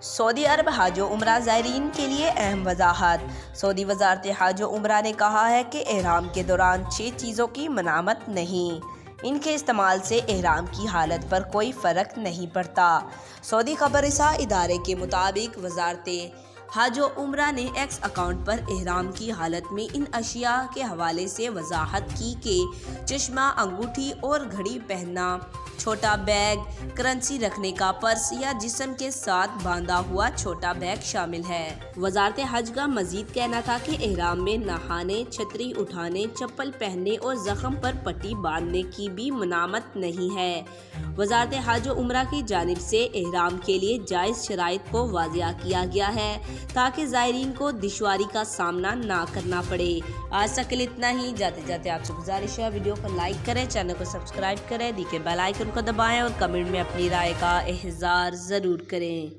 Saudi अरब हज और उम्रा ज़ायरीन के लिए अहम वजाहत। सऊदी वजारत हज और उम्रा ने कहा है कि एहराम के दौरान 6 चीज़ों की मनामत नहीं, इनके इस्तेमाल से एहराम की हालत पर कोई फ़र्क नहीं पड़ता। सऊदी खबररसा इदारे के मुताबिक वजारत हज और उम्रा ने एक्स अकाउंट पर एहराम की हालत में इन अशिया के हवाले से वजाहत की कि चश्मा, अंगूठी और घड़ी पहनना, छोटा बैग, करेंसी रखने का पर्स या जिस्म के साथ बांधा हुआ छोटा बैग शामिल है। वजारत हज का मजीद कहना था कि एहराम में नहाने, छतरी उठाने, चप्पल पहनने और जख्म पर पट्टी बांधने की भी मनामत नहीं है। वजारत हज और उम्रा की जानिब से एहराम के लिए जायज़ शराइत को वाज़िया किया गया है ताकि ज़ायरीन को दुश्वारी का सामना ना करना पड़े। आज तक के लिए इतना ही। जाते जाते आपसे गुजारिश है, वीडियो को लाइक करें, चैनल को सब्सक्राइब करें, दी के बेल आइकन को दबाएं और कमेंट में अपनी राय का इज़हार ज़रूर करें।